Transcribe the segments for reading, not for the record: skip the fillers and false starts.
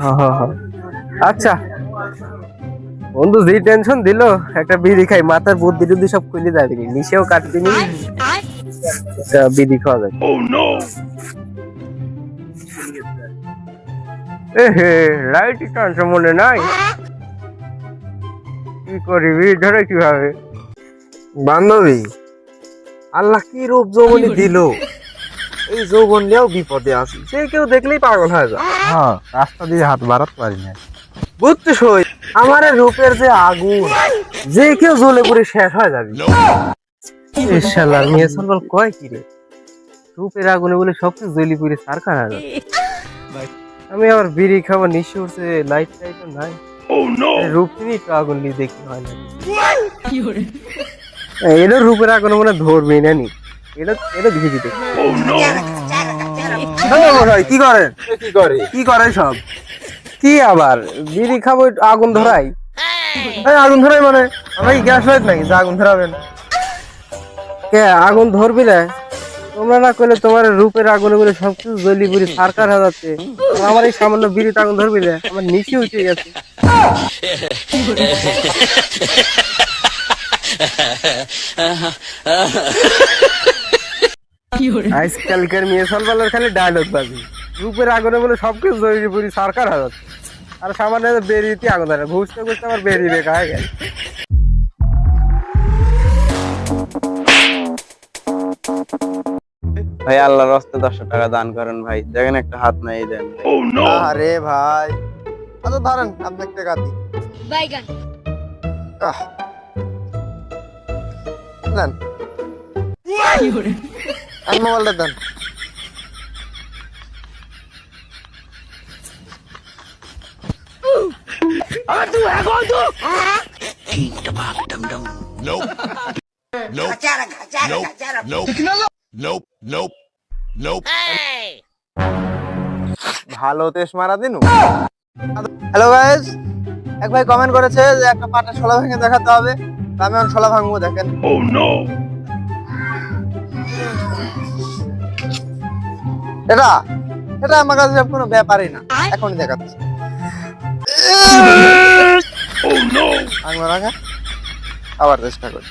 হ্যাঁ হ্যাঁ হ্যাঁ। আচ্ছা বন্ধু, যে টেনশন দিল, একটা বিড়ি খাই, মাথার বুদ্ধি টুদ্ধি সব খুলে যাবে, নিশেও কাটবি নি, একটা বিড়ি খাওয়া যাবে। এ হে, লাইট টানছে মনে নাই, কি করবি ধরে কিভাবে? বান্ধবী, আল্লাহ কি রূপ যৌবনী দিল, এই যৌবন নিয়েও বিপদে আছি, যে কেউ দেখলেই পাগল হয়ে যায়। হ্যাঁ, রাস্তা দিয়ে হাত বাড়াতে পারি না। বুঝছিস ওই আমার এই রূপের যে আগুন, যে কেউ জ্বলে পুড়ে শেষ হয়ে যাবে। এ শালার মেয়ে সলবল কয় কি রে, রূপের আগুনে বলে সবকিছু জ্বলি পুড়ে সারখার হয়ে যাবে। আমি আবার বিড়ি খাবো, নিশ্চয় উঠছে, লাইট টাইট নাই, রূপ নিয়ে একটু আগুন নিয়ে দেখি হয় না। এটা রূপের আগুন মনে হয় ধরবেই না নি, এটা এটা দেখে দিতে। কি করেন? কি করে সব? কি আবার বিড়ি খাবো, একটু আগুন ধরাই। এই আগুন ধরাই মানে আমরা কি গ্যাস লাইট নাকি যে আগুন ধরাবেন? কে আগুন ধরবি না? তোমরা না করলে তোমার রূপের আগুনে বলে সবকিছু জ্বলি পুড়ি সারকার হয়ে যাচ্ছে, আর আমার এই সামান্য বিড়িতে আগুন ধরবি না? আমার নিচে উঠে গেছে। আজকালকার মেয়ে সলবালের খালি ডায়লগ বাজি, রূপের আগুনে বলে সবকিছু জ্বলি পুড়ি সারকার হয়ে যাচ্ছে, আর সামান্য বেরিয়েতে আগুন ধরে, ঘুষতে ঘুষতে আমার বেরিয়ে বেকা হয়ে গেছে। ভাই আল্লাহর রাস্তায় 10 টাকা দান করেন ভাই, দেখেন একটা হাত নাই দেন। আরে ভাই, আচ্ছা ধরেন আপনি একটা গাদি দেন, আর মোবাইলটা দেন। ভালো তেজ মারা দিনু। হ্যালো গাইস, এক ভাই কমেন্ট করেছে যে একটা পাটের শোলা ভেঙে দেখাতে হবে, তো আমি এখন শোলা ভাঙবো, দেখেন। এটা এটা আমার কাছে কোনো ব্যাপারই না, এখনই দেখাচ্ছি। ভাঙবো না, আবার চেষ্টা করি।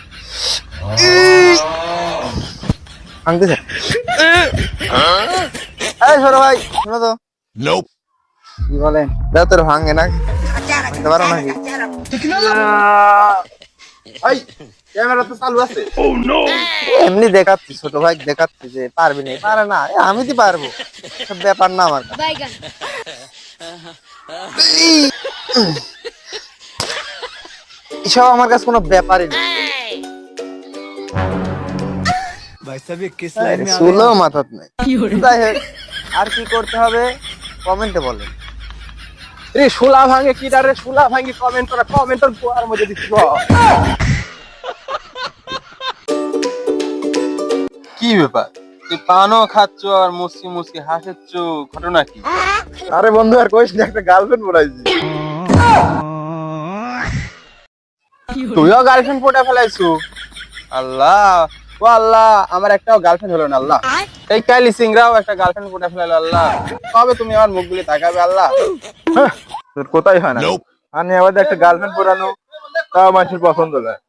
ভাঙতেছে। এই ছোট ভাই শোনো তো, কি বলেন? দাও তোর ভাঙে না, ভাঙতে পারো নাকি? এই ক্যামেরা তো চালু আছে। এমনি দেখাচ্ছি ছোট ভাই, দেখাচ্ছি যে পারবি না, পারে না, আমি তো পারবো, সব ব্যাপার না আমার কাছে। এসব আমার কাছে কোনো ব্যাপারই না। চুলো মাথাত নাই। যাই হোক, আর কি করতে হবে কমেন্টে বলেন। রে শোলা ভাঙে কি রে, শোলা ভাঙে কমেন্ট করে, কমেন্টের গোয়ার মধ্যে দিচ্ছি। কি ব্যাপার, তুই পানও খাচ্ছ আর মুসকি মুসকি হাসেচ্ছ, ঘটনা কি? আরে বন্ধু আর কইস না, একটা গার্লফ্রেন্ড পড়াইছি। তুইও গার্লফ্রেন্ড পটে ফেলাইছো? আল্লাহ, ও আল্লাহ, আমার একটাও গার্লফ্রেন্ড হলো না আল্লাহ। এই কাইলি সিংরাও একটা গার্লফ্রেন্ড পটে ফেলাইলো আল্লাহ। কবে তুমি আমার মুখ গুলি তাকাবে আল্লাহ? তোর কোথায় হয় না, আমি আবার একটা গার্লফ্রেন্ড পড়ানো, তাও মানুষের পছন্দ হয়।